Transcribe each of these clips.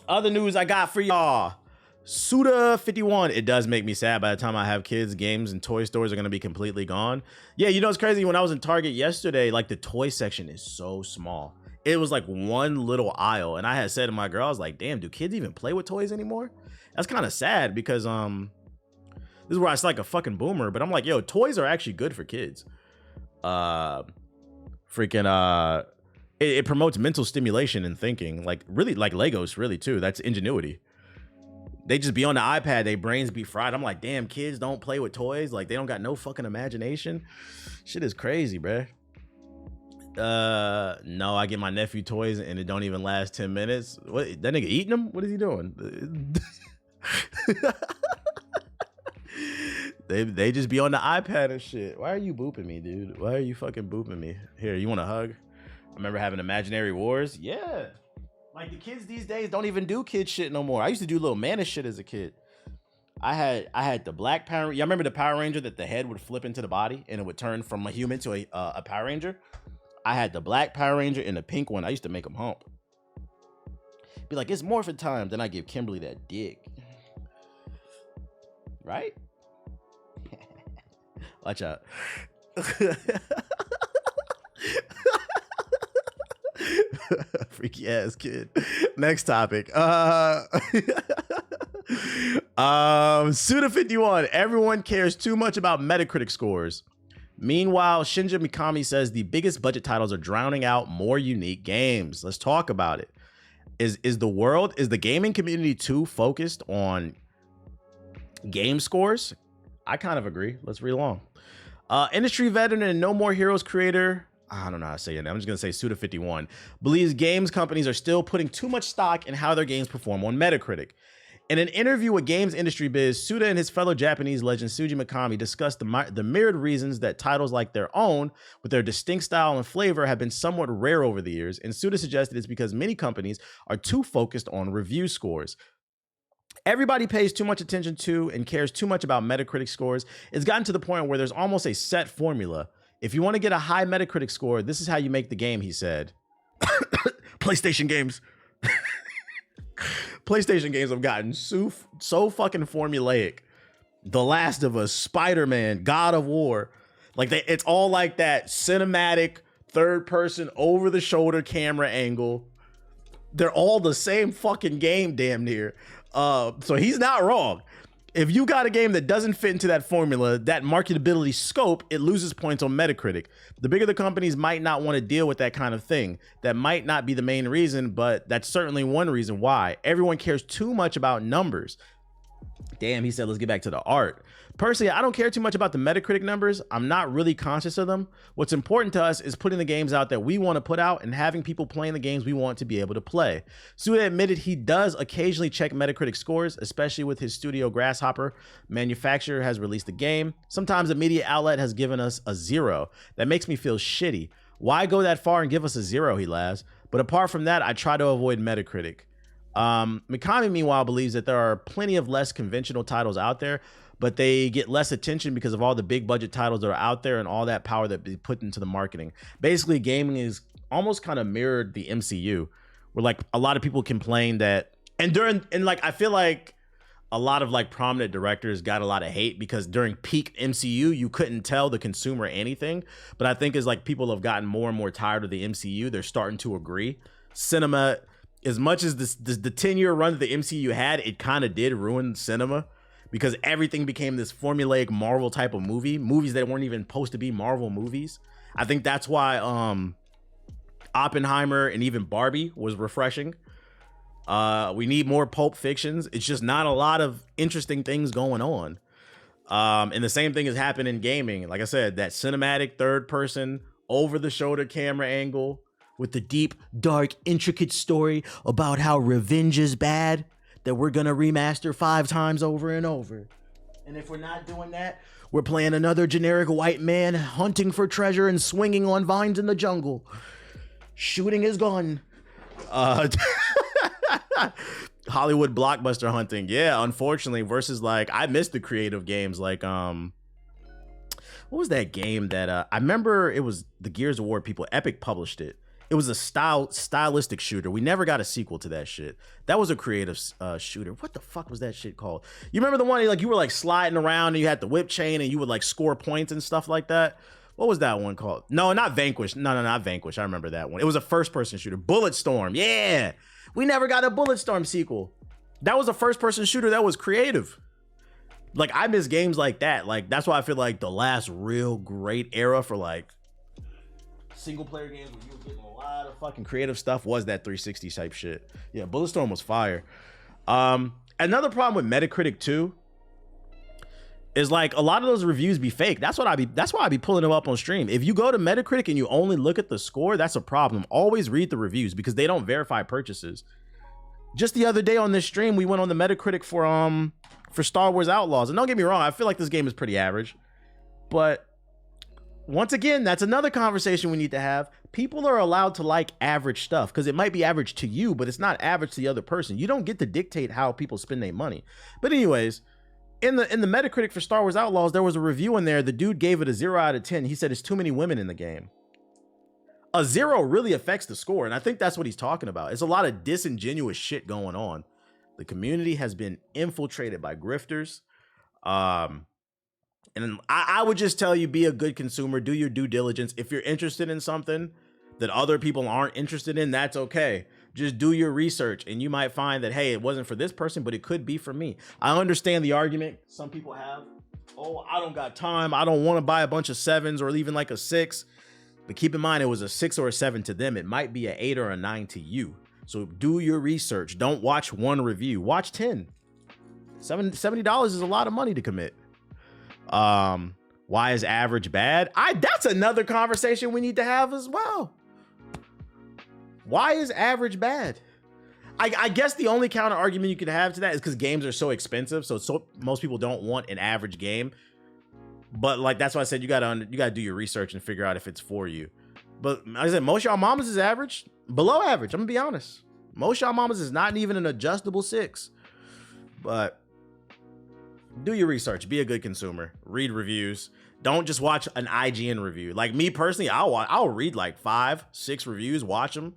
Other news I got for y'all. Suda51. It does make me sad by the time I have kids, games and toy stores are going to be completely gone. Yeah, you know, it's crazy. When I was in Target yesterday, like the toy section is so small. It was like one little aisle. And I had said to my girl, I was like, damn, do kids even play with toys anymore? That's kind of sad because this is where I sound like a fucking boomer, but I'm like, yo, toys are actually good for kids. It promotes mental stimulation and thinking, like really, like Legos, really too. That's ingenuity. They just be on the iPad, their brains be fried. I'm like, damn, kids don't play with toys. Like they don't got no fucking imagination. Shit is crazy, bruh. No, I get my nephew toys and it don't even last 10 minutes. What, that nigga eating them? What is he doing? They just be on the iPad and shit. Why are you booping me, dude? Why are you fucking booping me? Here, you want a hug? I remember having imaginary wars. Yeah. Like the kids these days don't even do kid shit no more. I used to do little manish shit as a kid. I had the black Power. Y'all remember the Power Ranger that the head would flip into the body and it would turn from a human to a Power Ranger? I had the black Power Ranger and the pink one. I used to make them hump. Be like, it's morphin' time. Then I give Kimberly that dick. Right? Watch out. Freaky ass kid. Next topic. Suda51. Everyone cares too much about Metacritic scores. Meanwhile, Shinji Mikami says the biggest budget titles are drowning out more unique games. Let's talk about it. Is the gaming community too focused on game scores? I kind of agree. Let's read along. Industry veteran and No More Heroes creator, I don't know how to say it. I'm just going to say Suda51, believes games companies are still putting too much stock in how their games perform on Metacritic. In an interview with Games Industry Biz, Suda and his fellow Japanese legend Shuji Mikami discussed the myriad reasons that titles like their own, with their distinct style and flavor, have been somewhat rare over the years, and Suda suggested it's because many companies are too focused on review scores. Everybody pays too much attention to and cares too much about Metacritic scores. It's gotten to the point where there's almost a set formula. If you want to get a high Metacritic score, this is how you make the game, he said. PlayStation games. PlayStation games have gotten so fucking formulaic. The Last of Us, Spider-Man, God of War. Like it's all like that cinematic, third person, over the shoulder camera angle. They're all the same fucking game damn near. So he's not wrong. If you got a game that doesn't fit into that formula, that marketability scope, it loses points on Metacritic. The bigger the companies might not want to deal with that kind of thing. That might not be the main reason, but that's certainly one reason why. Everyone cares too much about numbers. Damn, he said, let's get back to the art. Personally, I don't care too much about the Metacritic numbers. I'm not really conscious of them. What's important to us is putting the games out that we want to put out and having people playing the games we want to be able to play. Suda admitted he does occasionally check Metacritic scores, especially with his studio Grasshopper manufacturer has released a game. Sometimes a media outlet has given us a 0. That makes me feel shitty. Why go that far and give us a 0, he laughs. But apart from that, I try to avoid Metacritic. Mikami, meanwhile, believes that there are plenty of less conventional titles out there, but they get less attention because of all the big budget titles that are out there and all that power that be put into the marketing. Basically, gaming is almost kind of mirrored the MCU, where like a lot of people complain that, and I feel like a lot of like prominent directors got a lot of hate because during peak MCU, you couldn't tell the consumer anything. But I think as like people have gotten more and more tired of the MCU, they're starting to agree. Cinema, as much as the 10-year run that the MCU had, it kind of did ruin cinema because everything became this formulaic Marvel type of movies that weren't even supposed to be Marvel movies. I think that's why Oppenheimer and even Barbie was refreshing. We need more Pulp Fictions. It's just not a lot of interesting things going on. And the same thing has happened in gaming. Like I said, that cinematic third person over the shoulder camera angle with the deep, dark, intricate story about how revenge is bad that we're gonna remaster 5 times over and over. And if we're not doing that, we're playing another generic white man hunting for treasure and swinging on vines in the jungle, shooting his gun. Hollywood blockbuster hunting. Yeah, unfortunately, versus like, I miss the creative games like, what was that game that, I remember it was the Gears of War people, Epic published it. It was a stylistic shooter. We never got a sequel to that shit. That was a creative shooter. What the fuck was that shit called? You remember the one like you were like sliding around and you had the whip chain and you would like score points and stuff like that? What was that one called? No, not Vanquish. No, not Vanquish. I remember that one. It was a first-person shooter. Bulletstorm. Yeah. We never got a Bulletstorm sequel. That was a first-person shooter that was creative. Like, I miss games like that. Like, that's why I feel like the last real great era for like single-player games where you were getting a lot of fucking creative stuff was that 360 type shit. Yeah, Bulletstorm was fire. Another problem with Metacritic too is like a lot of those reviews be fake. That's why I be pulling them up on stream. If you go to Metacritic and you only look at the score, that's a problem. Always read the reviews because they don't verify purchases. Just the other day on this stream, we went on the Metacritic for Star Wars Outlaws. And don't get me wrong, I feel like this game is pretty average. But once again, that's another conversation we need to have. People are allowed to like average stuff because it might be average to you, but it's not average to the other person. You don't get to dictate how people spend their money. But anyways, in the Metacritic for Star Wars Outlaws, there was a review in there. The dude gave it a 0 out of 10. He said it's too many women in the game. A 0 really affects the score, and I think that's what he's talking about. It's a lot of disingenuous shit going on. The community has been infiltrated by grifters. And I would just tell you, be a good consumer, do your due diligence. If you're interested in something that other people aren't interested in, that's okay. Just do your research and you might find that, hey, it wasn't for this person, but it could be for me. I understand the argument some people have. Oh, I don't got time. I don't want to buy a bunch of 7s or even like a 6. But keep in mind, it was a 6 or a 7 to them. It might be an 8 or a 9 to you. So do your research. Don't watch one review. Watch 10. $70 is a lot of money to commit. Why is average bad? That's another conversation we need to have as well. Why is average bad? I guess the only counter argument you could have to that is because games are so expensive. So most people don't want an average game. But like, that's why I said you gotta do your research and figure out if it's for you. But like I said, most y'all mamas is average, below average. I'm gonna be honest. Most y'all mamas is not even an adjustable 6. But do your research. Be a good consumer. Read reviews. Don't just watch an IGN review. Like me personally, I'll read like 5, 6 reviews. Watch them.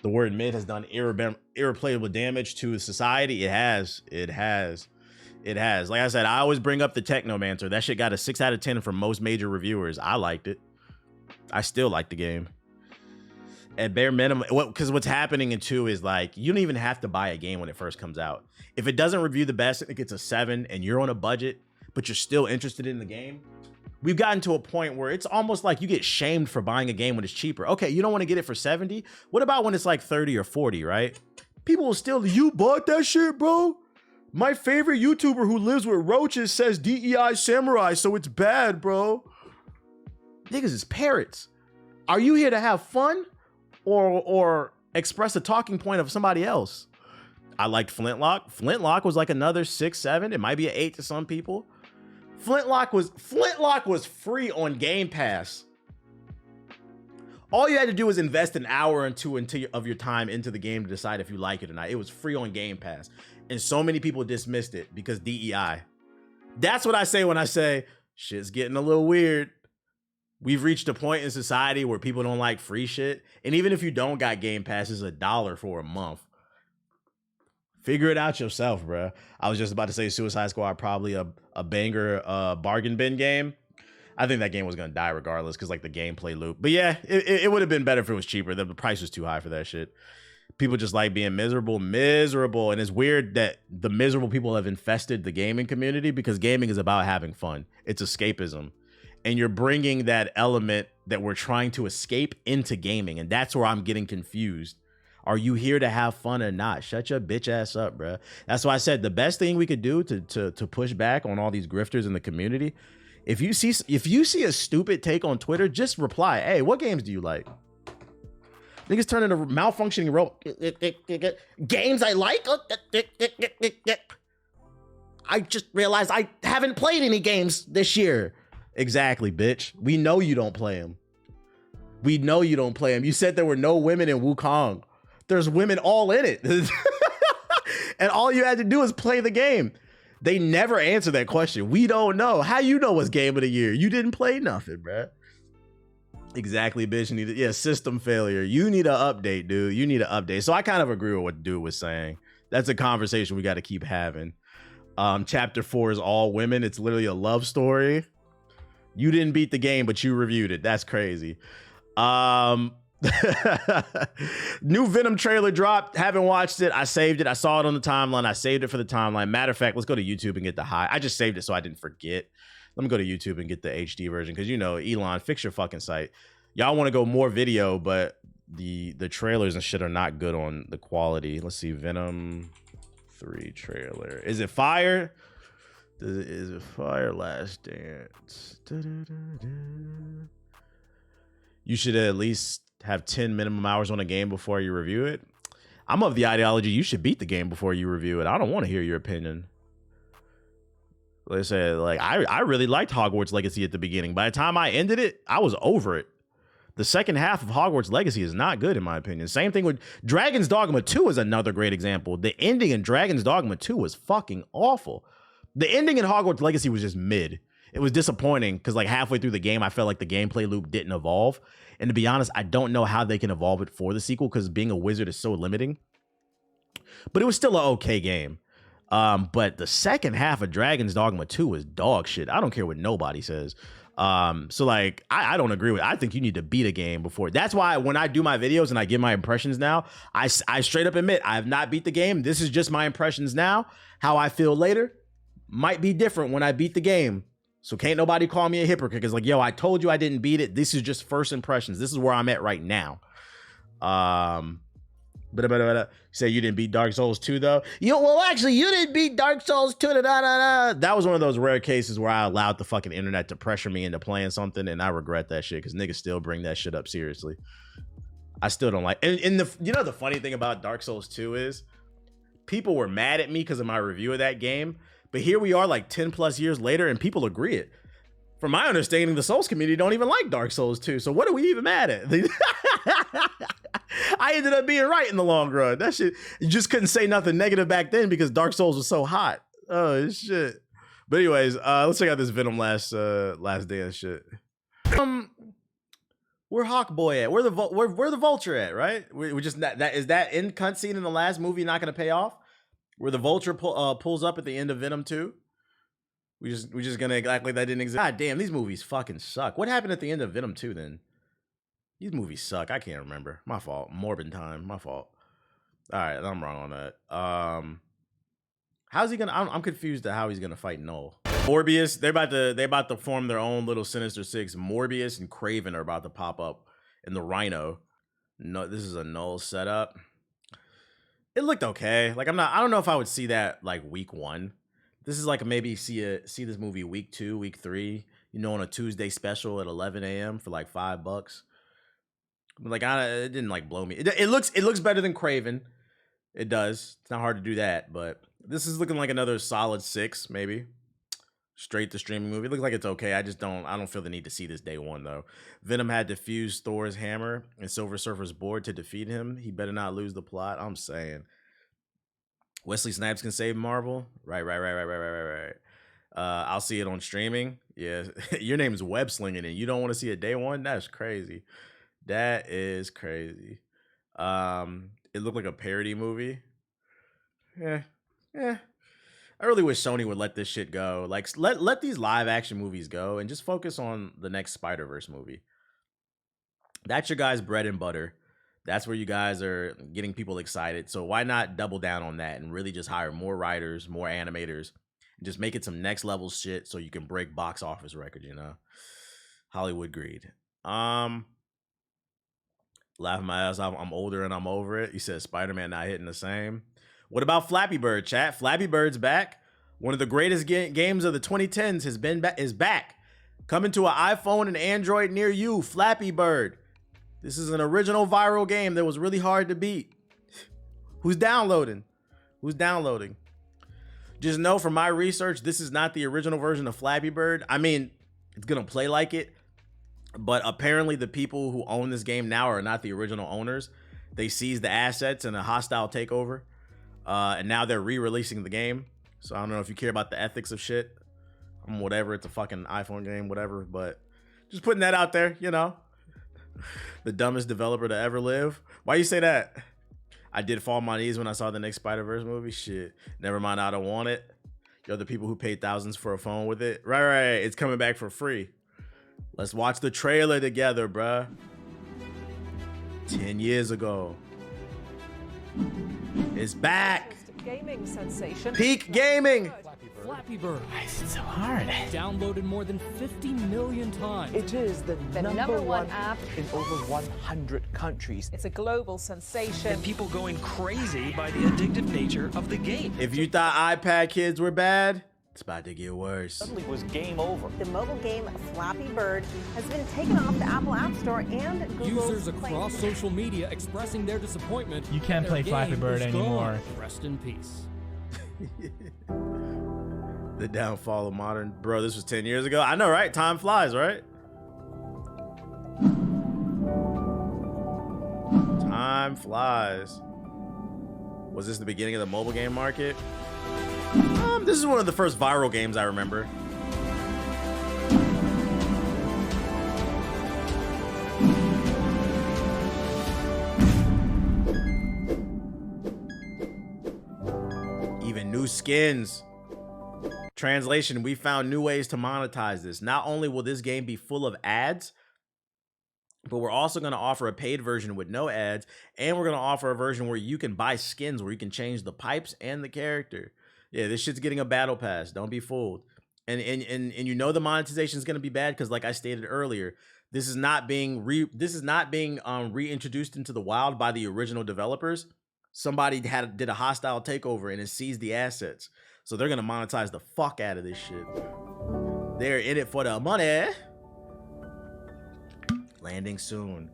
The word mid has done irreparable damage to society. It has. Like I said, I always bring up the Technomancer. That shit got a 6 out of 10 from most major reviewers. I liked it. I still like the game. At bare minimum, because what's happening in 2 is like, you don't even have to buy a game when it first comes out. If it doesn't review the best, it gets a 7 and you're on a budget, but you're still interested in the game. We've gotten to a point where it's almost like you get shamed for buying a game when it's cheaper. Okay, you don't want to get it for 70. What about when it's like 30 or 40, right? People will still, you bought that shit, bro? My favorite YouTuber who lives with roaches says DEI samurai, so it's bad, bro. Niggas is parrots. Are you here to have fun or express a talking point of somebody else? I liked Flintlock. Flintlock was like another 6, 7. It might be an 8 to some people. Flintlock was free on Game Pass. All you had to do was invest an hour or 2 of your time into the game to decide if you like it or not. It was free on Game Pass. And so many people dismissed it because DEI. That's what I say when I say shit's getting a little weird. We've reached a point in society where people don't like free shit. And even if you don't got Game Pass, it's $1 for a month. Figure it out yourself, bro. I was just about to say Suicide Squad, probably a banger bargain bin game. I think that game was going to die regardless because like the gameplay loop. But yeah, it would have been better if it was cheaper. The price was too high for that shit. People just like being miserable. And it's weird that the miserable people have infested the gaming community because gaming is about having fun. It's escapism. And you're bringing that element that we're trying to escape into gaming. And that's where I'm getting confused. Are you here to have fun or not? Shut your bitch ass up, bro. That's why I said the best thing we could do to push back on all these grifters in the community, if you see a stupid take on Twitter, just reply, hey, what games do you like? Niggas turn into malfunctioning games I like? I just realized I haven't played any games this year. Exactly, bitch. We know you don't play them. We know you don't play them. You said there were no women in Wukong. There's women all in it. And all you had to do is play the game. They never answer that question. We don't know. How you know what's game of the year? You didn't play nothing, bruh. Exactly, bitch. You need system failure. You need an update, dude. You need an update. So I kind of agree with what dude was saying. That's a conversation we got to keep having. Chapter 4 is all women. It's literally a love story. You didn't beat the game, but you reviewed it. That's crazy. New Venom trailer dropped. Haven't watched it. I saved it. I saw it on the timeline. I saved it for the timeline. Matter of fact, let's go to YouTube and get the high. I just saved it so I didn't forget. Let me go to YouTube and get the HD version because, you know, Elon, fix your fucking site. Y'all want to go more video, but the trailers and shit are not good on the quality. Let's see. Venom 3 trailer. Is it fire? Is it fire? Last Dance. You should at least have 10 minimum hours on a game before you review it. I'm of the ideology you should beat the game before you review it. I don't want to hear your opinion. Like I said, like I really liked Hogwarts Legacy at the beginning. By the time I ended it, I was over it. The second half of Hogwarts Legacy is not good in my opinion. Same thing with Dragon's Dogma 2 is another great example. The ending in Dragon's Dogma 2 was fucking awful. The ending in Hogwarts Legacy was just mid. It was disappointing because like halfway through the game, I felt like the gameplay loop didn't evolve. And to be honest, I don't know how they can evolve it for the sequel because being a wizard is so limiting. But it was still an okay game. But the second half of Dragon's Dogma 2 was dog shit. I don't care what nobody says. So like, I don't agree with it. I think you need to beat a game before. That's why when I do my videos and I give my impressions now, I straight up admit I have not beat the game. This is just my impressions now. How I feel later might be different when I beat the game. So can't nobody call me a hypocrite because like, yo, I told you I didn't beat it. This is just first impressions. This is where I'm at right now. Say you didn't beat Dark Souls 2 though. Well, actually, you didn't beat Dark Souls 2. That was one of those rare cases where I allowed the fucking internet to pressure me into playing something, and I regret that shit because niggas still bring that shit up seriously. I still don't like. And the funny thing about Dark Souls 2 is people were mad at me because of my review of that game, but here we are like 10 plus years later, and people agree it. From my understanding, the Souls community don't even like Dark Souls 2. So what are we even mad at? I ended up being right in the long run. That shit, you just couldn't say nothing negative back then because Dark Souls was so hot. Oh shit. But anyways, let's check out this Venom last dance shit. Where Hawkboy at? Where the Vulture at? Right? We just that is that end cutscene in the last movie not going to pay off? Where the Vulture pulls up at the end of Venom 2? We just gonna act like that didn't exist. God damn, these movies fucking suck. What happened at the end of Venom 2 then? These movies suck. I can't remember. My fault. Morbid time. My fault. All right, I'm wrong on that. How's he gonna? I'm confused to how he's gonna fight Null. Morbius. They're about to form their own little Sinister Six. Morbius and Craven are about to pop up in the Rhino. No, this is a Null setup. It looked okay. Like I don't know if I would see that like week 1. This is like maybe see this movie week 2, week 3. You know, on a Tuesday special at 11 a.m. for like $5. Like it didn't like blow me. It looks better than Craven. It does. It's not hard to do that, but this is looking like another solid 6, maybe. Straight to streaming movie. It looks like it's okay. I don't feel the need to see this day 1 though. Venom had to fuse Thor's hammer and Silver Surfer's board to defeat him. He better not lose the plot. I'm saying. Wesley Snipes can save Marvel. Right. I'll see it on streaming. Yeah. Your name is Web Slinging and you don't want to see it day 1? That's crazy. That is crazy. It looked like a parody movie. Yeah. I really wish Sony would let this shit go. Like, let these live action movies go and just focus on the next Spider-Verse movie. That's your guys' bread and butter. That's where you guys are getting people excited. So why not double down on that and really just hire more writers, more animators, and just make it some next level shit so you can break box office records, you know? Hollywood greed. Laughing my ass off. I'm older and I'm over it. You said Spider-Man not hitting the same. What about Flappy Bird, chat? Flappy Bird's back. One of the greatest games of the 2010s is back. Coming to an iPhone and Android near you. Flappy Bird. This is an original viral game that was really hard to beat. Who's downloading? Just know from my research, this is not the original version of Flappy Bird. I mean, it's gonna play like it. But apparently the people who own this game now are not the original owners. They seized the assets in a hostile takeover. And now they're re-releasing the game. So I don't know if you care about the ethics of shit. Whatever, it's a fucking iPhone game, whatever. But just putting that out there, you know. The dumbest developer to ever live. Why you say that? I did fall on my knees when I saw the next Spider-Verse movie. Shit. Never mind, I don't want it. You're the people who paid thousands for a phone with it. Right. It's coming back for free. Let's watch the trailer together, bruh. 10 years ago. It's back. Gaming sensation. Peak gaming. Flappy Bird. Why is it so hard? Downloaded more than 50 million times. It is the number one app In over 100 countries. It's a global sensation. And people going crazy by the addictive nature of the game. If you thought iPad kids were bad, it's about to get worse. Suddenly it was game over. The mobile game Flappy Bird has been taken off the Apple App Store and Google's Users across social media expressing their disappointment. You can't Their play Flappy game Bird is anymore. gone. Rest in peace. The downfall of modern. Bro, this was 10 years ago. I know, right? Time flies, right? Time flies. Was this the beginning of the mobile game market? This is one of the first viral games I remember. Even new skins. Translation, we found new ways to monetize this. Not only will this game be full of ads, but we're also going to offer a paid version with no ads, and we're going to offer a version where you can buy skins where you can change the pipes and the character. Yeah, this shit's getting a battle pass. Don't be fooled. And you know the monetization is going to be bad because, like I stated earlier, this is not being reintroduced into the wild by the original developers. Somebody did a hostile takeover and it seized the assets. So they're going to monetize the fuck out of this shit. They're in it for the money. Landing soon.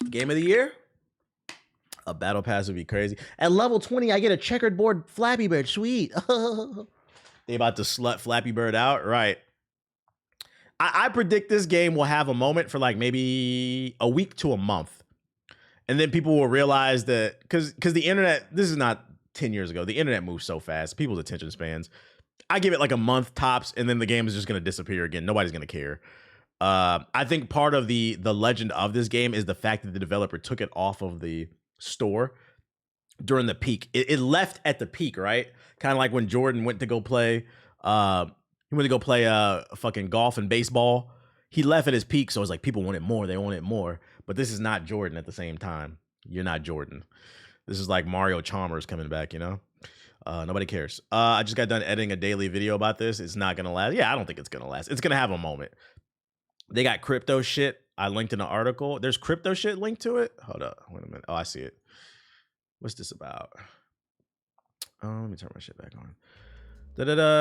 Game of the year? A battle pass would be crazy. At level 20, I get a checkered board Flappy Bird. Sweet. They about to slut Flappy Bird out? Right. I predict this game will have a moment for like maybe a week to a month. And then people will realize that, because the internet, this is not 10 years ago. The internet moves so fast. People's attention spans. I give it like a month tops, and then the game is just going to disappear again. Nobody's going to care. I think part of the legend of this game is the fact that the developer took it off of the store during the peak. It left at the peak, right? Kind of like when Jordan went to go play fucking golf and baseball. He left at his peak, so it's like people wanted more. They wanted more. But this is not Jordan at the same time. You're not Jordan. This is like Mario Chalmers coming back, you know? Nobody cares. I just got done editing a daily video about this. It's not going to last. Yeah, I don't think it's going to last. It's going to have a moment. They got crypto shit. I linked in an article. There's crypto shit linked to it. Hold up. Wait a minute. Oh, I see it. What's this about? Let me turn my shit back on.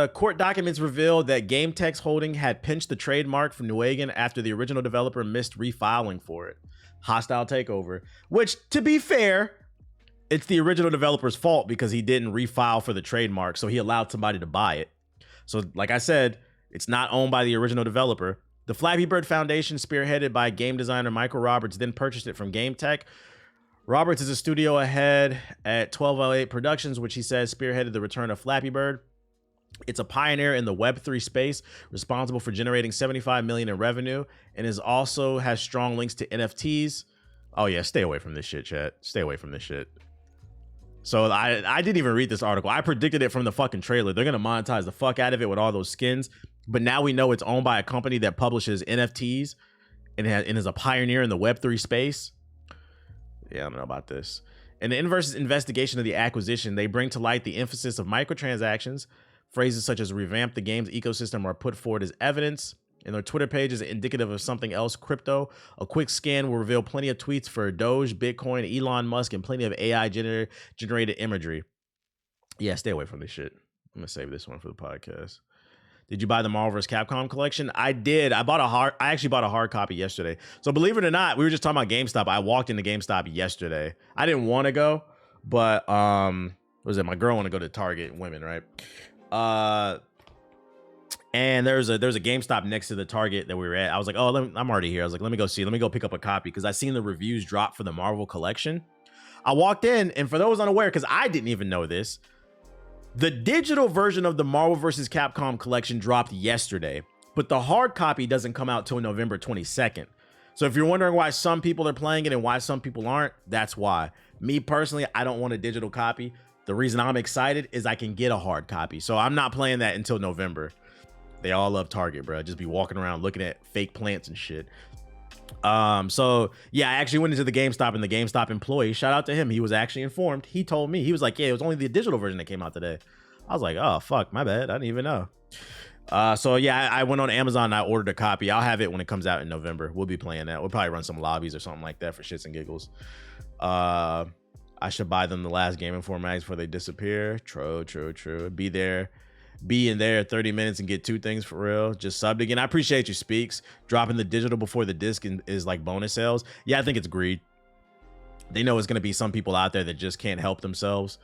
Court documents revealed that GameTex Holding had pinched the trademark from Newegg after the original developer missed refiling for it. Hostile takeover. Which, to be fair, it's the original developer's fault because he didn't refile for the trademark, so he allowed somebody to buy it. So, like I said, it's not owned by the original developer. The Flappy Bird Foundation, spearheaded by game designer Michael Roberts, then purchased it from GameTech. Roberts is a studio ahead at 1208 Productions, which he says spearheaded the return of Flappy Bird. It's a pioneer in the Web3 space, responsible for generating $75 million in revenue, and is also has strong links to NFTs. Oh yeah, stay away from this shit, chat. Stay away from this shit. So I didn't even read this article. I predicted it from the fucking trailer. They're gonna monetize the fuck out of it with all those skins. But now we know it's owned by a company that publishes NFTs and is a pioneer in the Web3 space. Yeah, I don't know about this. In the inverse investigation of the acquisition, they bring to light the emphasis of microtransactions. Phrases such as revamp the game's ecosystem are put forward as evidence. And their Twitter page is indicative of something else, crypto. A quick scan will reveal plenty of tweets for Doge, Bitcoin, Elon Musk, and plenty of AI generated imagery. Yeah, stay away from this shit. I'm going to save this one for the podcast. Did you buy the Marvel vs. Capcom collection? I did. I actually bought a hard copy yesterday. So believe it or not, we were just talking about GameStop. I walked into GameStop yesterday. I didn't want to go, but what was it? My girl wanted to go to Target, women, right? And there's a GameStop next to the Target that we were at. I was like, oh, I'm already here. I was like, let me go see. Let me go pick up a copy because I seen the reviews drop for the Marvel collection. I walked in, and for those unaware, because I didn't even know this, the digital version of the Marvel vs. Capcom collection dropped yesterday. but the hard copy doesn't come out till November 22nd. So if you're wondering why some people are playing it and why some people aren't, that's why. Me personally, I don't want a digital copy. The reason I'm excited is I can get a hard copy. So I'm not playing that until November. They all love Target, bro. Just be walking around looking at fake plants and shit. So yeah, I actually went into the GameStop, and the GameStop employee, shout out to him, he was actually informed. He told me, he was like, yeah, it was only the digital version that came out today. I was like, oh fuck, my bad, I didn't even know. So yeah, I went on Amazon and I ordered a copy. I'll have it when it comes out in November. We'll be playing that. We'll probably run some lobbies or something like that for shits and giggles. I should buy them the last Game Informer mags before they disappear. True. Be in there 30 minutes and get 2 things for real. Just subbed again. I appreciate you, Speaks. Dropping the digital before the disc is like bonus sales. Yeah, I think it's greed. They know it's going to be some people out there that just can't help themselves.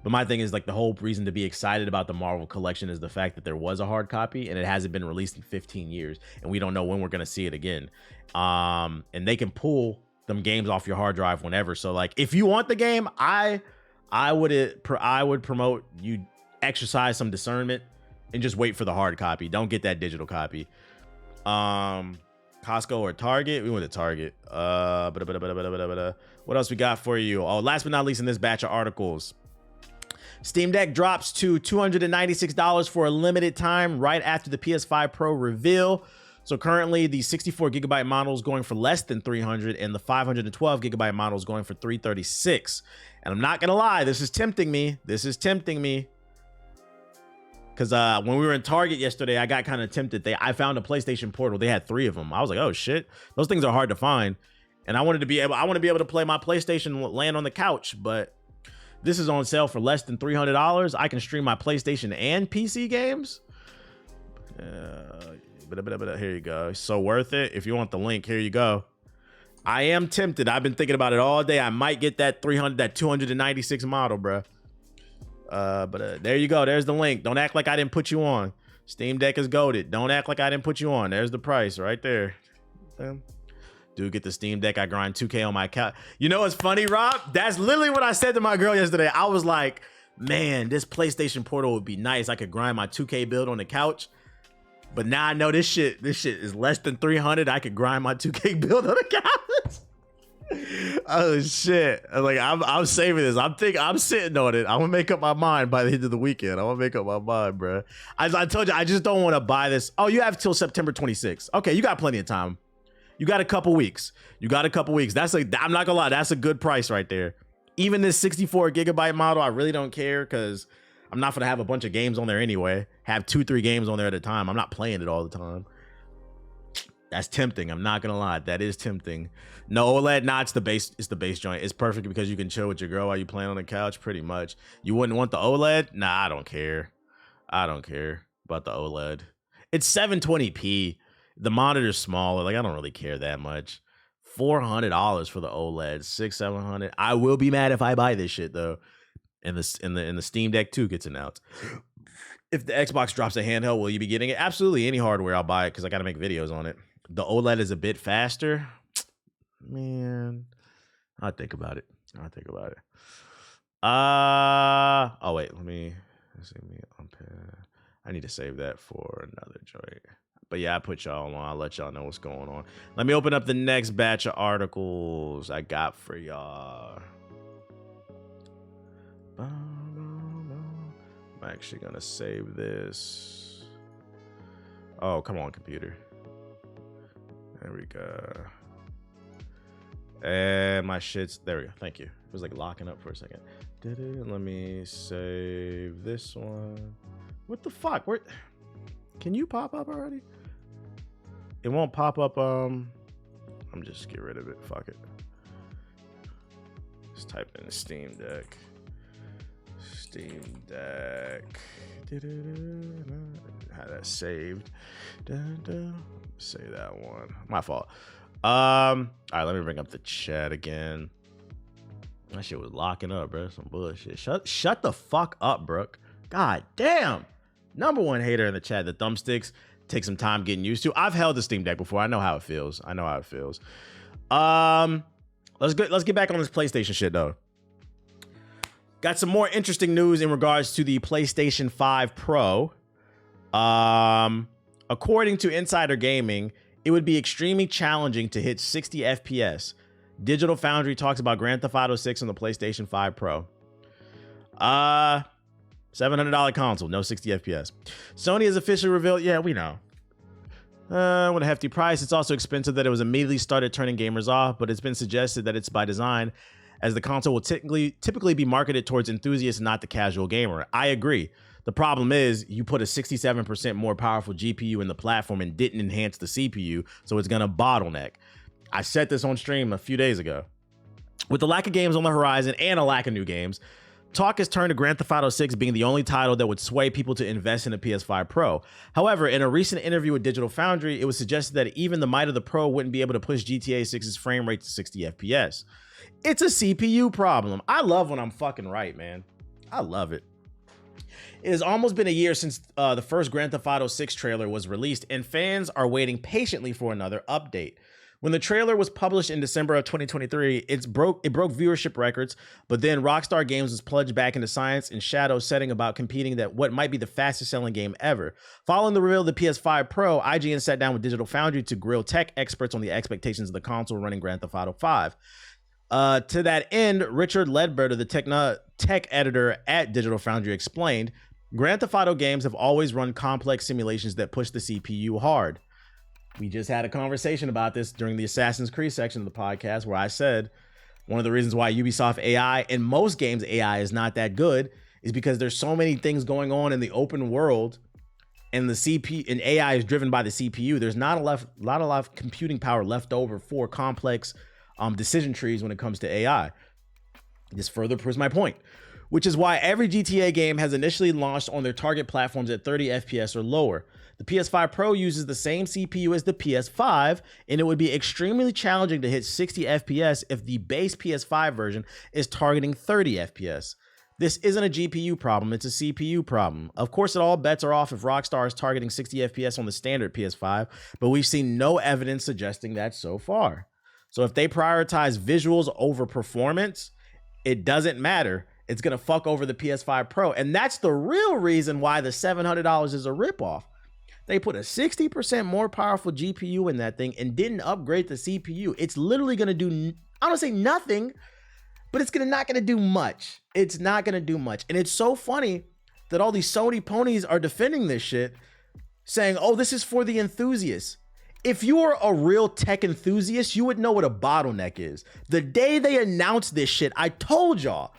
But my thing is, like, the whole reason to be excited about the Marvel collection is the fact that there was a hard copy and it hasn't been released in 15 years. And we don't know when we're going to see it again. And they can pull them games off your hard drive whenever. So, like, if you want the game, I would promote you exercise some discernment and just wait for the hard copy. Don't get that digital copy. Costco or Target? We went to Target. What else we got for you? Oh, last but not least in this batch of articles, Steam Deck drops to $296 for a limited time right after the PS5 Pro reveal. So currently the 64 gigabyte model is going for less than $300 and the 512 gigabyte model is going for $336. And I'm not going to lie, this is tempting me. Because when we were in Target yesterday, I got kind of tempted. I found a PlayStation Portal. They had 3 of them. I was like, oh shit, those things are hard to find. And I want to be able to play my PlayStation laying on the couch, but this is on sale for less than $300. I can stream my PlayStation and PC games. Here you go. It's so worth it. If you want the link, here you go. I am tempted. I've been thinking about it all day. I might get that 296 model, bro. But there you go. There's the link. Don't act like I didn't put you on. Steam Deck is goated. Don't act like I didn't put you on. There's the price right there. Dude, get the Steam Deck. I grind 2K on my couch. You know what's funny, Rob? That's literally what I said to my girl yesterday. I was like, man, this PlayStation Portal would be nice. I could grind my 2K build on the couch. But now I know this shit is less than 300. I could grind my 2K build on the couch. Oh shit. I'm saving this. I'm sitting on it. I'm gonna make up my mind by the end of the weekend. I'm gonna make up my mind, bro. As I told you, I just don't want to buy this. Oh, you have till September 26th. Okay, you got plenty of time. You got a couple weeks. I'm not gonna lie, that's a good price right there. Even this 64 gigabyte model, I really don't care because I'm not gonna have a bunch of games on there anyway. Have 2-3 games on there at a time. I'm not playing it all the time. That's tempting. I'm not gonna lie. That is tempting. No OLED, nah, it's the base joint. It's perfect because you can chill with your girl while you playing on the couch, pretty much. You wouldn't want the OLED? Nah, I don't care. I don't care about the OLED. It's 720p. The monitor's smaller. Like, I don't really care that much. $400 for the OLED, $600-700. I will be mad if I buy this shit though. And the Steam Deck 2 gets announced. If the Xbox drops a handheld, will you be getting it? Absolutely. Any hardware, I'll buy it because I got to make videos on it. The OLED is a bit faster. Man, I'll think about it. Oh wait, let me see. I need to save that for another joint. But yeah, I put y'all on. I'll let y'all know what's going on. Let me open up the next batch of articles I got for y'all. I'm actually gonna save this. Oh, come on, computer. There we go. And my shit's there we go. Thank you. It was like locking up for a second. Let me save this one. What the fuck? Where can you pop up already? It won't pop up. I'm just get rid of it. Fuck it. Just type in Steam Deck. Steam Deck. Had that saved. Say that one. My fault. All right, let me bring up the chat again. That shit was locking up, bro. Some bullshit. Shut the fuck up, Brooke. God damn. Number one hater in the chat. The thumbsticks take some time getting used to. I've held the Steam Deck before. I know how it feels. Let's get back on this PlayStation shit though. Got some more interesting news in regards to the PlayStation 5 Pro. According to Insider Gaming, it would be extremely challenging to hit 60 FPS. Digital Foundry talks about Grand Theft Auto 6 on the PlayStation 5 Pro. $700 console, no 60 FPS. Sony has officially revealed, yeah, we know. What a hefty price. It's also expensive that it was immediately started turning gamers off, but it's been suggested that it's by design, as the console will typically be marketed towards enthusiasts, not the casual gamer. I agree. The problem is you put a 67% more powerful GPU in the platform and didn't enhance the CPU, so it's gonna bottleneck. I said this on stream a few days ago. With the lack of games on the horizon and a lack of new games, talk has turned to Grand Theft Auto 6 being the only title that would sway people to invest in a PS5 Pro. However, in a recent interview with Digital Foundry, it was suggested that even the might of the Pro wouldn't be able to push GTA 6's frame rate to 60 FPS. It's a CPU problem. I love when I'm fucking right, man. I love it. It has almost been a year since the first Grand Theft Auto 6 trailer was released, and fans are waiting patiently for another update. When the trailer was published in December of 2023, it broke viewership records, but then Rockstar Games was plunged back into science and shadow, setting about competing that what might be the fastest selling game ever. Following the reveal of the PS5 Pro, IGN sat down with Digital Foundry to grill tech experts on the expectations of the console running Grand Theft Auto 5. To that end, Richard Ledbetter, the tech editor at Digital Foundry, explained, Grand Theft Auto games have always run complex simulations that push the CPU hard. We just had a conversation about this during the Assassin's Creed section of the podcast, where I said one of the reasons why Ubisoft AI and most games AI is not that good is because there's so many things going on in the open world, and the CPU and AI is driven by the CPU. There's not a lot of computing power left over for complex decision trees when it comes to AI. This further proves my point, which is why every GTA game has initially launched on their target platforms at 30 FPS or lower. The PS5 Pro uses the same CPU as the PS5, and it would be extremely challenging to hit 60 FPS if the base PS5 version is targeting 30 FPS. This isn't a GPU problem, it's a CPU problem. Of course, all bets are off if Rockstar is targeting 60 FPS on the standard PS5, but we've seen no evidence suggesting that so far. So if they prioritize visuals over performance, it doesn't matter. It's gonna fuck over the PS5 Pro. And that's the real reason why the $700 is a ripoff. They put a 60% more powerful GPU in that thing and didn't upgrade the CPU. It's literally gonna do, I don't say nothing, but it's not gonna do much. It's not gonna do much. And it's so funny that all these Sony ponies are defending this shit, saying, oh, this is for the enthusiasts. If you are a real tech enthusiast, you would know what a bottleneck is. The day they announced this shit, I told y'all,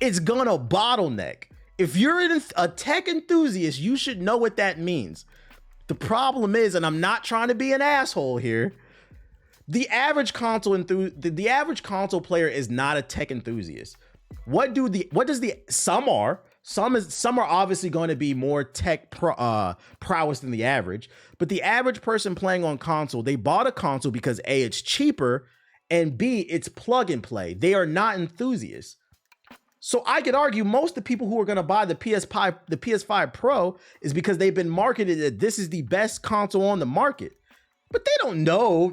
it's gonna bottleneck. If you're a tech enthusiast, you should know what that means. The problem is, and I'm not trying to be an asshole here, the average console player is not a tech enthusiast. Some are obviously going to be more tech prowess than the average, but the average person playing on console, they bought a console because A, it's cheaper, and B, it's plug and play. They are not enthusiasts. So I could argue most of the people who are going to buy the PS5 Pro is because they've been marketed that this is the best console on the market. But they don't know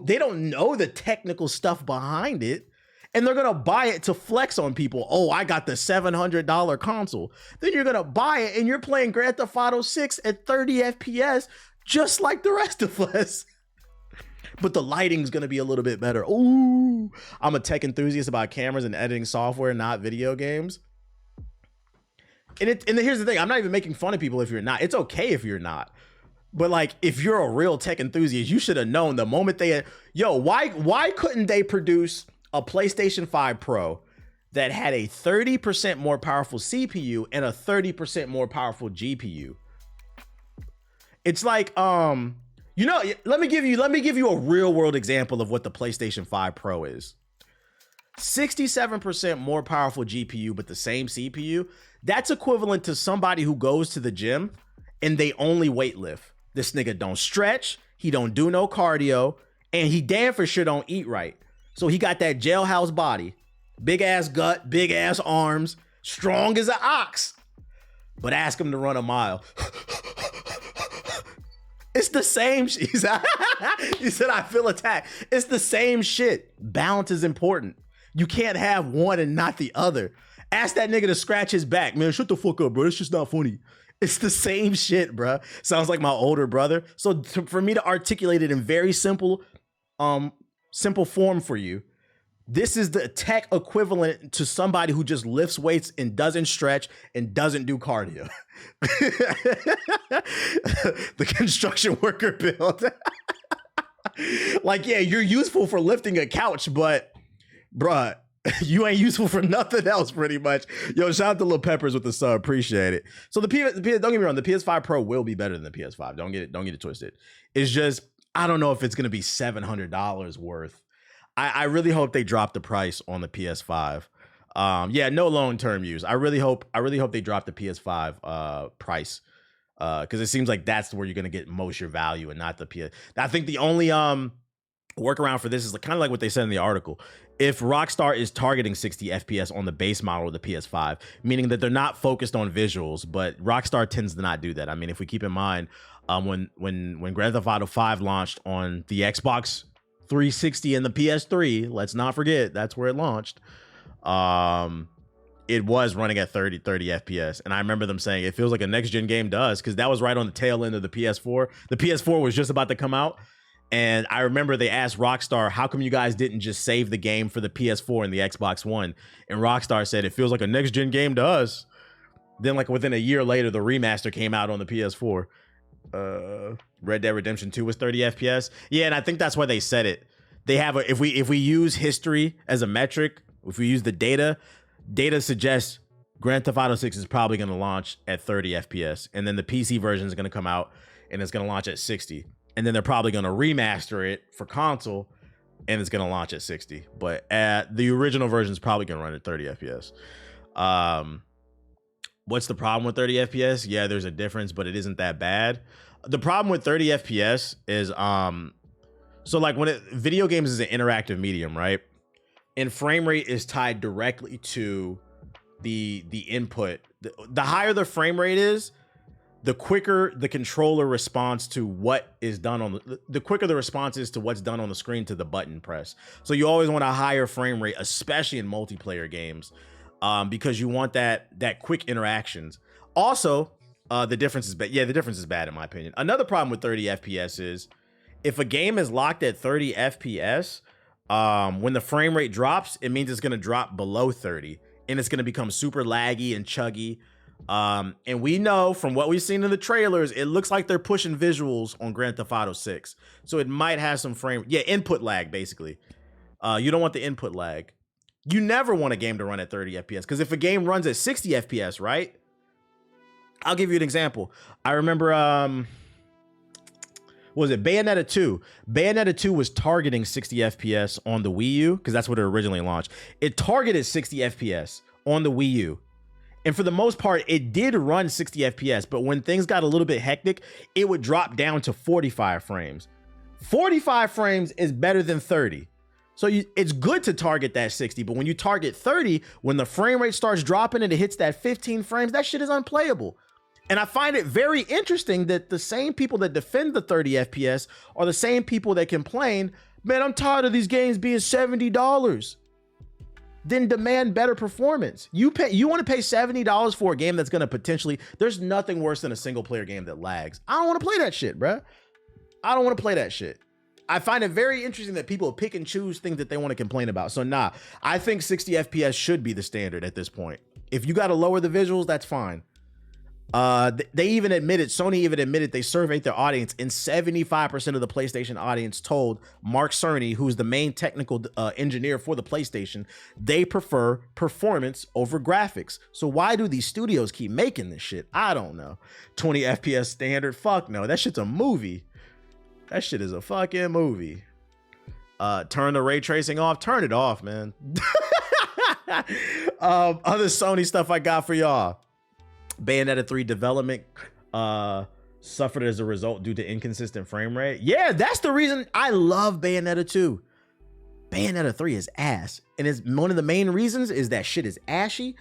the technical stuff behind it. And they're going to buy it to flex on people. Oh, I got the $700 console. Then you're going to buy it and you're playing Grand Theft Auto 6 at 30 FPS just like the rest of us. But the lighting's going to be a little bit better. Ooh, I'm a tech enthusiast about cameras and editing software, not video games. And here's the thing. I'm not even making fun of people if you're not. It's okay if you're not. But like, if you're a real tech enthusiast, you should have known the moment why couldn't they produce a PlayStation 5 Pro that had a 30% more powerful CPU and a 30% more powerful GPU? It's like, let me give you a real world example of what the PlayStation 5 Pro is. 67% more powerful GPU, but the same CPU. That's equivalent to somebody who goes to the gym and they only weight lift. This nigga don't stretch, he don't do no cardio, and he damn for sure don't eat right. So he got that jailhouse body, big ass gut, big ass arms, strong as an ox. But ask him to run a mile. It's the same shit. He said, I feel attacked. It's the same shit. Balance is important. You can't have one and not the other. Ask that nigga to scratch his back. Man, shut the fuck up, bro. It's just not funny. It's the same shit, bro. Sounds like my older brother. So for me to articulate it in very simple form for you, this is the tech equivalent to somebody who just lifts weights and doesn't stretch and doesn't do cardio. The construction worker build. Like, yeah, you're useful for lifting a couch, but bruh, you ain't useful for nothing else pretty much. Yo, shout out to Lil Peppers with the sub. Appreciate it. So don't get me wrong, the PS5 Pro will be better than the PS5. Don't get it twisted. It's just, I don't know if it's going to be $700 worth. I really hope they drop the price on the PS5. Yeah, no long-term use. I really hope they drop the PS5 price. Because it seems like that's where you're going to get most your value and not the PS. I think the only workaround for this is kind of like what they said in the article. If Rockstar is targeting 60 FPS on the base model of the PS5, meaning that they're not focused on visuals, but Rockstar tends to not do that. I mean, if we keep in mind when Grand Theft Auto 5 launched on the Xbox 360 and the PS3, let's not forget that's where it launched. It was running at 30 FPS. And I remember them saying it feels like a next-gen game does, because that was right on the tail end of the PS4. The PS4 was just about to come out. And I remember they asked Rockstar, how come you guys didn't just save the game for the PS4 and the Xbox One? And Rockstar said, it feels like a next-gen game to us. Then like within a year later, the remaster came out on the PS4. Red Dead Redemption 2 was 30 FPS. Yeah, and I think that's why they said it. They have if we use history as a metric, if we use the data suggests Grand Theft Auto 6 is probably going to launch at 30 FPS, and then the PC version is going to come out and it's going to launch at 60, and then they're probably going to remaster it for console and it's going to launch at 60. But the original version is probably going to run at 30 FPS. What's the problem with 30 FPS? Yeah, there's a difference, but it isn't that bad. The problem with 30 FPS is so like video games is an interactive medium, right? And frame rate is tied directly to the input. The higher the frame rate is, the quicker the controller responds to what is done on the quicker the response is to what's done on the screen to the button press. So you always want a higher frame rate, especially in multiplayer games, because you want that quick interactions. Also, the difference is bad. Yeah, the difference is bad in my opinion. Another problem with 30 FPS is if a game is locked at 30 FPS, when the frame rate drops, it means it's going to drop below 30 and it's going to become super laggy and chuggy. And we know from what we've seen in the trailers, it looks like they're pushing visuals on Grand Theft Auto 6. So it might have some input lag, basically. You don't want the input lag. You never want a game to run at 30 FPS, because if a game runs at 60 FPS, right? I'll give you an example. I remember, what was it? Bayonetta 2. Bayonetta 2 was targeting 60 FPS on the Wii U, because that's what it originally launched. It targeted 60 FPS on the Wii U. And for the most part, it did run 60 FPS, but when things got a little bit hectic, it would drop down to 45 frames. 45 frames is better than 30. So it's good to target that 60, but when you target 30, when the frame rate starts dropping and it hits that 15 frames, that shit is unplayable. And I find it very interesting that the same people that defend the 30 FPS are the same people that complain, man, I'm tired of these games being $70. Then demand better performance. You want to pay $70 for a game that's going to potentially, there's nothing worse than a single player game that lags. I don't want to play that shit, bruh. I don't want to play that shit. I find it very interesting that people pick and choose things that they want to complain about. So nah, I think 60 FPS should be the standard at this point. If you got to lower the visuals, that's fine. They even admitted, Sony even admitted they surveyed their audience, and 75% of the PlayStation audience told Mark Cerny, who's the main technical engineer for the PlayStation, they prefer performance over graphics. So why do these studios keep making this shit? I don't know. 20 FPS standard? Fuck no. That shit's a movie. That shit is a fucking movie. Turn the ray tracing off. Turn it off, man. Other Sony stuff I got for y'all. Bayonetta 3 development suffered as a result due to inconsistent frame rate. Yeah, that's the reason I love Bayonetta 2. Bayonetta 3 is ass. And it's one of the main reasons is that shit is ashy.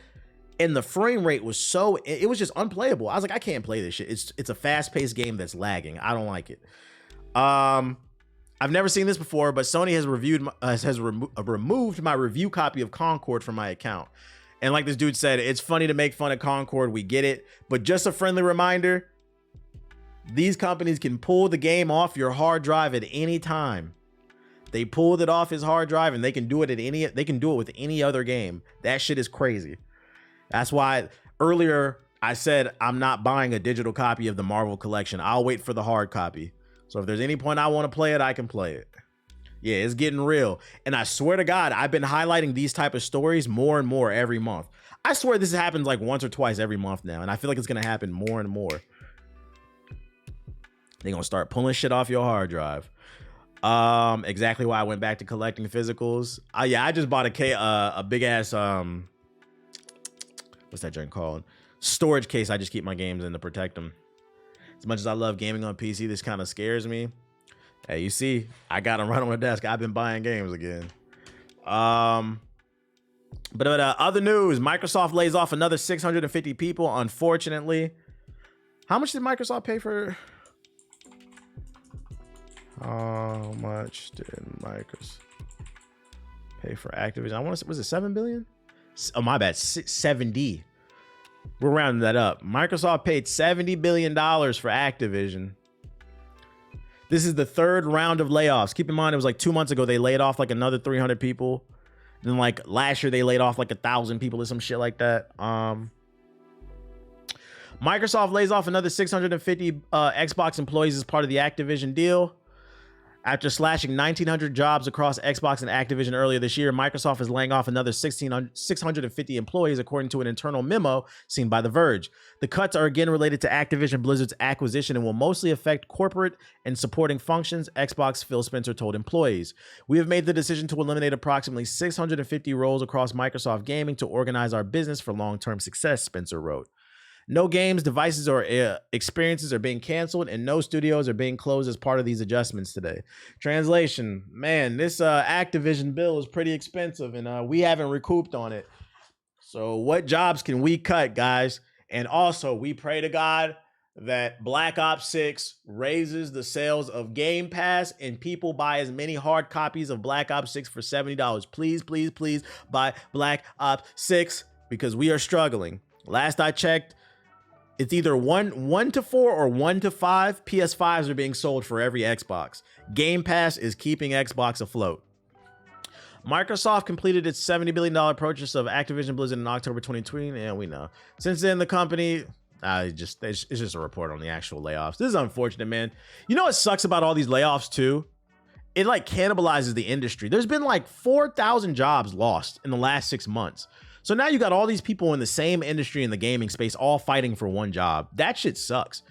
And the frame rate was it was just unplayable. I was like, I can't play this shit. It's a fast-paced game that's lagging. I don't like it. I've never seen this before, but Sony has removed my review copy of Concord from my account. And like this dude said, it's funny to make fun of Concord. We get it. But just a friendly reminder, these companies can pull the game off your hard drive at any time. They pulled it off his hard drive and they can do it with any other game. That shit is crazy. That's why earlier I said I'm not buying a digital copy of the Marvel collection. I'll wait for the hard copy. So if there's any point I want to play it, I can play it. Yeah, it's getting real. And I swear to God, I've been highlighting these type of stories more and more every month. I swear this happens like once or twice every month now. And I feel like it's going to happen more and more. They're going to start pulling shit off your hard drive. Exactly why I went back to collecting physicals. Yeah, I just bought a big ass, what's that joint called? Storage case I just keep my games in to protect them. As much as I love gaming on PC, this kind of scares me. Hey, you see, I got them right on the desk. I've been buying games again. But other news, Microsoft lays off another 650 people, unfortunately. How much did Microsoft pay for? How much did Microsoft pay for Activision? I want to say, was it 7 billion? Oh, my bad. 70. We're rounding that up. Microsoft paid $70 billion for Activision. This is the third round of layoffs. Keep in mind, it was like 2 months ago, they laid off like another 300 people. Then like last year, they laid off like 1,000 people or some shit like that. Microsoft lays off another 650 Xbox employees as part of the Activision deal. After slashing 1,900 jobs across Xbox and Activision earlier this year, Microsoft is laying off another 650 employees, according to an internal memo seen by The Verge. The cuts are again related to Activision Blizzard's acquisition and will mostly affect corporate and supporting functions, Xbox Phil Spencer told employees. We have made the decision to eliminate approximately 650 roles across Microsoft Gaming to organize our business for long-term success, Spencer wrote. No games, devices, or experiences are being canceled, and no studios are being closed as part of these adjustments today. Translation, man, this Activision bill is pretty expensive, and we haven't recouped on it. So what jobs can we cut, guys? And also, we pray to God that Black Ops 6 raises the sales of Game Pass and people buy as many hard copies of Black Ops 6 for $70. Please, please, please buy Black Ops 6 because we are struggling. Last I checked, it's either 1 to 4 or 1 to 5 PS5s are being sold for every Xbox. Game Pass is keeping Xbox afloat. Microsoft completed its $70 billion purchase of Activision Blizzard in October 2020. Yeah, we know. Since then, the company, it's just a report on the actual layoffs. This is unfortunate, man. You know what sucks about all these layoffs too? It like cannibalizes the industry. There's been like 4,000 jobs lost in the last 6 months. So now you got all these people in the same industry in the gaming space all fighting for one job. That shit sucks.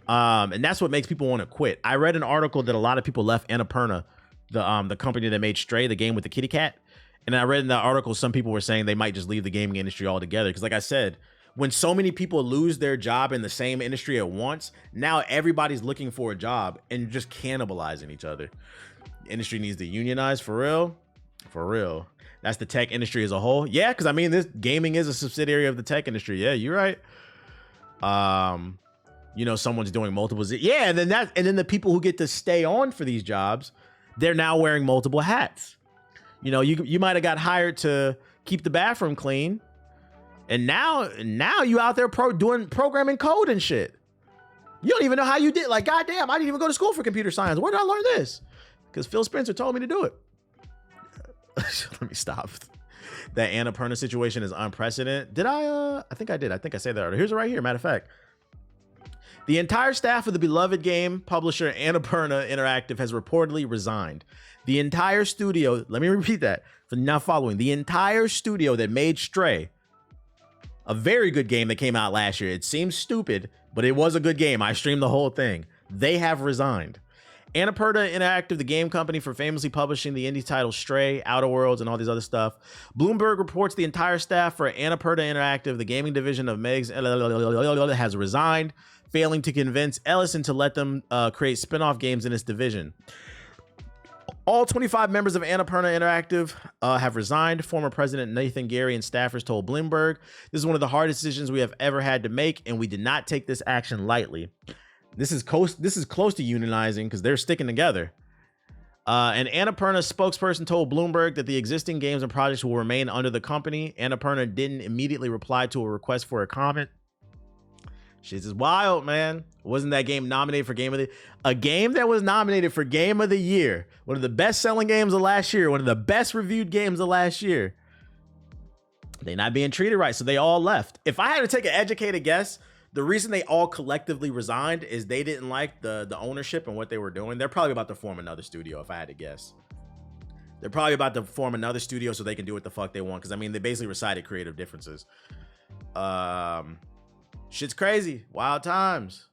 And that's what makes people want to quit. I read an article that a lot of people left Annapurna, the company that made Stray, the game with the kitty cat. And I read in that article, some people were saying they might just leave the gaming industry altogether. Because like I said, when so many people lose their job in the same industry at once, now everybody's looking for a job and just cannibalizing each other. The industry needs to unionize for real. For real. That's the tech industry as a whole. Yeah, because I mean, this gaming is a subsidiary of the tech industry. Yeah, you're right. You know, someone's doing multiple. Yeah, and then the people who get to stay on for these jobs, they're now wearing multiple hats. You know, you might have got hired to keep the bathroom clean, and now you out there doing programming code and shit. You don't even know how you did. Like, goddamn, I didn't even go to school for computer science. Where did I learn this? Because Phil Spencer told me to do it. Let me stop. That Annapurna situation is unprecedented. Did I think I did. I think I said that earlier. Here's it right here. Matter of fact, the entire staff of the beloved game publisher Annapurna Interactive has reportedly resigned. The entire studio, let me repeat that for now following, the entire studio that made Stray, a very good game that came out last year. It seems stupid, but it was a good game. I streamed the whole thing. They have resigned. Annapurna Interactive, the game company for famously publishing the indie titles Stray, Outer Worlds, and all these other stuff. Bloomberg reports the entire staff for Annapurna Interactive, the gaming division of Megs, has resigned, failing to convince Ellison to let them create spin-off games in its division. All 25 members of Annapurna Interactive have resigned. Former President Nathan Gary and staffers told Bloomberg, "This is one of the hardest decisions we have ever had to make, and we did not take this action lightly." This is close to unionizing because they're sticking together. An Annapurna spokesperson told Bloomberg that the existing games and projects will remain under the company. Annapurna didn't immediately reply to a request for a comment. Shit is wild, man. Wasn't that game nominated for Game of the A game that was nominated for Game of the Year. One of the best-selling games of last year. One of the best-reviewed games of last year. They're not being treated right, so they all left. If I had to take an educated guess, the reason they all collectively resigned is they didn't like the ownership and what they were doing. They're probably about to form another studio, if I had to guess. They're probably about to form another studio so they can do what the fuck they want. Because, I mean, they basically recited creative differences. Shit's crazy. Wild times.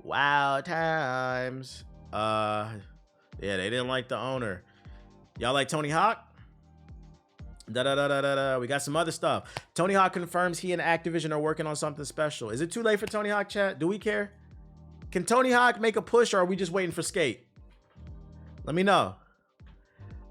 Wild times. Yeah, they didn't like the owner. Y'all like Tony Hawk? We got some other stuff. Tony Hawk confirms he and Activision are working on something special. Is it too late for Tony Hawk, chat? Do we care? Can Tony Hawk make a push, or are we just waiting for Skate? Let me know.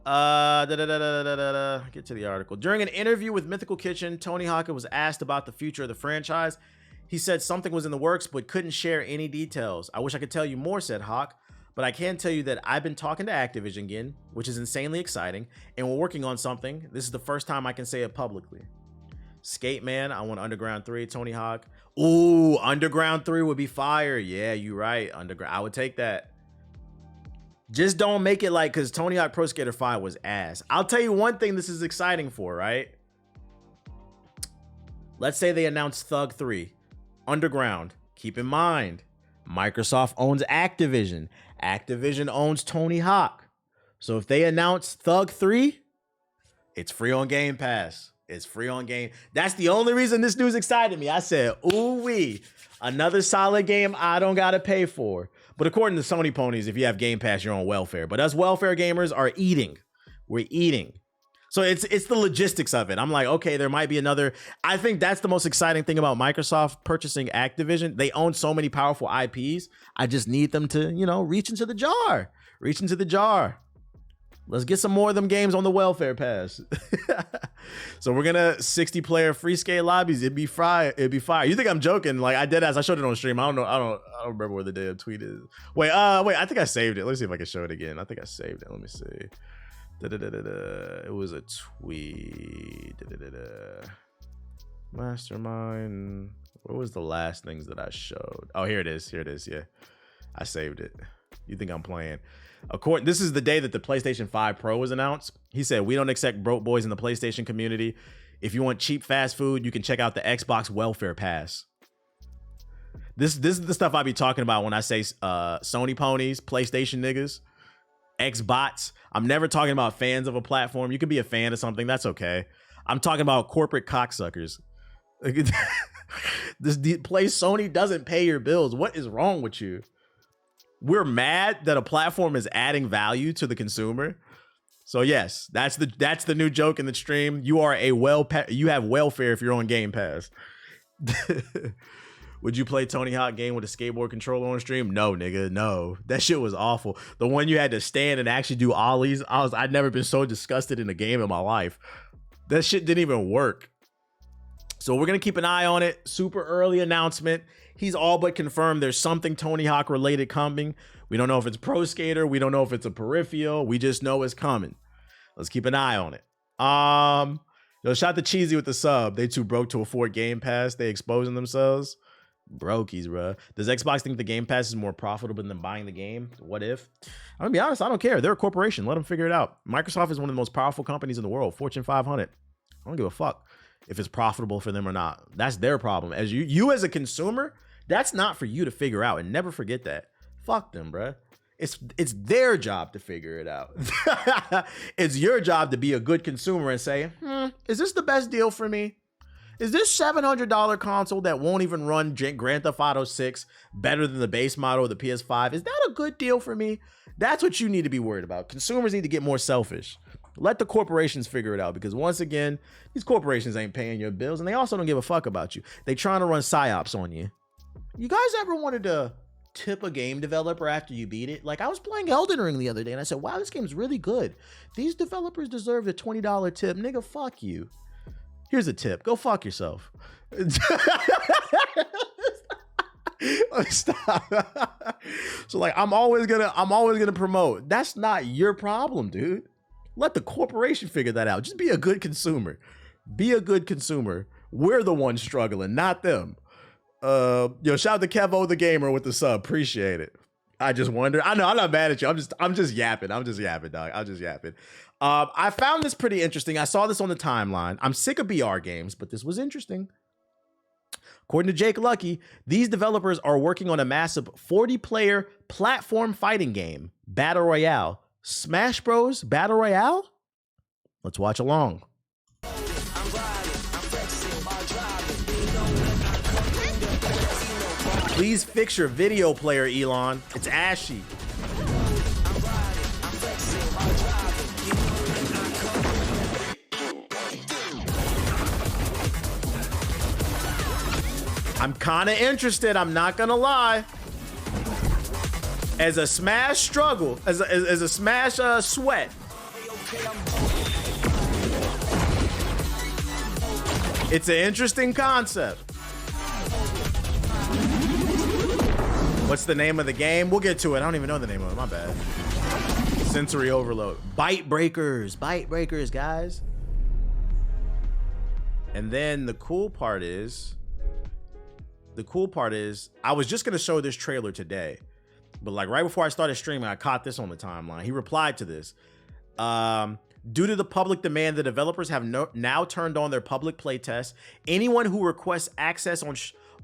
Get to the article. During an interview with Mythical Kitchen, Tony Hawk was asked about the future of the franchise. He said something was in the works, but couldn't share any details. I wish I could tell you more, said Hawk. But I can tell you that I've been talking to Activision again, which is insanely exciting, and we're working on something. This is the first time I can say it publicly. Skate Man, I want Underground 3, Tony Hawk. Ooh, Underground 3 would be fire. Yeah, you're right. Underground, I would take that. Just don't make it like, because Tony Hawk Pro Skater 5 was ass. I'll tell you one thing this is exciting for, right? Let's say they announce Thug 3, Underground. Keep in mind, Microsoft owns Activision. Activision owns Tony Hawk. So if they announce Thug 3, it's free on Game Pass. It's free on Game. That's the only reason this news excited me. I said, ooh-wee, another solid game I don't got to pay for. But according to Sony Ponies, if you have Game Pass, you're on welfare. But us welfare gamers are eating. We're eating. So it's the logistics of it. I'm like, okay, there might be another. I think that's the most exciting thing about Microsoft purchasing Activision. They own so many powerful IPs. I just need them to, reach into the jar. Reach into the jar. Let's get some more of them games on the welfare pass. So we're gonna 60-player free skate lobbies. It'd be fire. You think I'm joking? Like I dead ass. I showed it on stream. I don't remember where the damn tweet is. Wait. I think I saved it. Let's see if I can show it again. I think I saved it. Let me see. It was a tweet. Mastermind. What was the last things that I showed? Oh, here it is. Yeah, I saved it. You think I'm playing? This is the day that the PlayStation 5 Pro was announced. He said, "We don't accept broke boys in the PlayStation community. If you want cheap fast food, you can check out the Xbox Welfare Pass." This is the stuff I be talking about when I say Sony Ponies, PlayStation niggas, Xbots. I'm never talking about fans of a platform. You can be a fan of something. That's okay. I'm talking about corporate cocksuckers. This place Sony doesn't pay your bills. What is wrong with you? We're mad that a platform is adding value to the consumer. So yes, that's the new joke in the stream. You are you have welfare if you're on Game Pass. Would you play Tony Hawk game with a skateboard controller on stream? No, nigga, no. That shit was awful. The one you had to stand and actually do ollies. I'd never been so disgusted in a game in my life. That shit didn't even work. So we're gonna keep an eye on it. Super early announcement. He's all but confirmed there's something Tony Hawk related coming. We don't know if it's Pro Skater. We don't know if it's a peripheral. We just know it's coming. Let's keep an eye on it. Shout to Cheesy with the sub. They too broke to afford Game Pass. They exposing themselves. Brokies, bro. Does Xbox think the Game Pass is more profitable than buying the game? What if? I'm gonna be honest, I don't care. They're a corporation. Let them figure it out. Microsoft is one of the most powerful companies in the world. Fortune 500. I don't give a fuck if it's profitable for them or not. That's their problem. As you as a consumer, that's not for you to figure out. And never forget that. Fuck them, bro. It's their job to figure it out. It's your job to be a good consumer and say, is this the best deal for me? Is this $700 console that won't even run Grand Theft Auto 6 better than the base model of the PS5? Is that a good deal for me? That's what you need to be worried about. Consumers need to get more selfish. Let the corporations figure it out, because once again, these corporations ain't paying your bills, and they also don't give a fuck about you. They trying to run psyops on you. You guys ever wanted to tip a game developer after you beat it? Like, I was playing Elden Ring the other day, and I said, wow, this game's really good. These developers deserve a $20 tip. Nigga, fuck you. Stop. So like I'm always gonna promote. That's not your problem, dude. Let the corporation figure that out. Just be a good consumer. Be a good consumer. We're the ones struggling, not them. Yo, shout out to Kevo the Gamer with the sub. Appreciate it. I just wonder. I know I'm not mad at you. I'm just yapping. I'm just yapping, dog. I'm just yapping. I found this pretty interesting. I saw this on the timeline. I'm sick of BR games, but this was interesting. According to Jake Lucky, these developers are working on a massive 40-player platform fighting game, Battle Royale. Smash Bros. Battle Royale? Let's watch along. Please fix your video player, Elon. It's ashy. I'm kind of interested, I'm not gonna lie. As a Smash struggle, as a Smash sweat. It's an interesting concept. What's the name of the game? We'll get to it. I don't even know the name of it. My bad. Sensory overload. Bite breakers. Bite breakers, guys. And then the cool part is, I was just going to show this trailer today. But like right before I started streaming, I caught this on the timeline. He replied to this. Due to the public demand, the developers have now turned on their public playtest. Anyone who requests access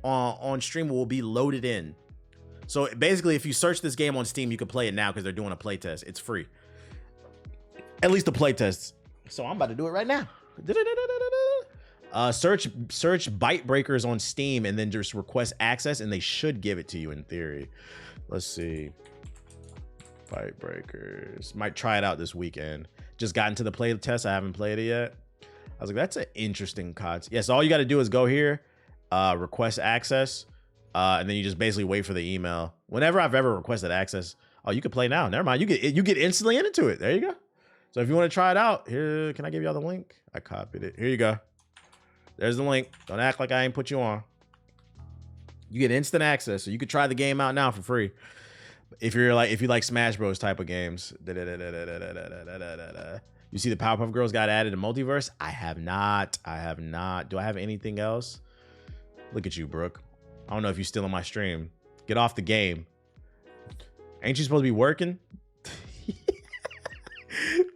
on stream will be loaded in. So basically, if you search this game on Steam, you can play it now because they're doing a playtest. It's free. At least the playtests. So I'm about to do it right now. Search Bite Breakers on Steam and then just request access, and they should give it to you in theory. Let's see. Bite Breakers. Might try it out this weekend. Just got into the play test. I haven't played it yet. I was like, that's an interesting concept. Yes, all you got to do is go here, request access, and then you just basically wait for the email. Whenever I've ever requested access, oh, you can play now. Never mind. You get instantly into it. There you go. So if you want to try it out, here, can I give y'all the link? I copied it. Here you go. There's the link. Don't act like I ain't put you on. You get instant access, so you could try the game out now for free. If you like Smash Bros type of games. You see the Powerpuff Girls got added to Multiverse? I have not. Do I have anything else? Look at you, Brooke. I don't know if you're still on my stream. Get off the game. Ain't you supposed to be working?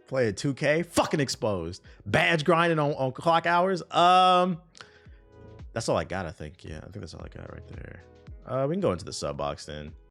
Play a 2K? Fucking exposed. Badge grinding on clock hours? That's all I got, I think. Yeah, I think that's all I got right there. We can go into the sub box then.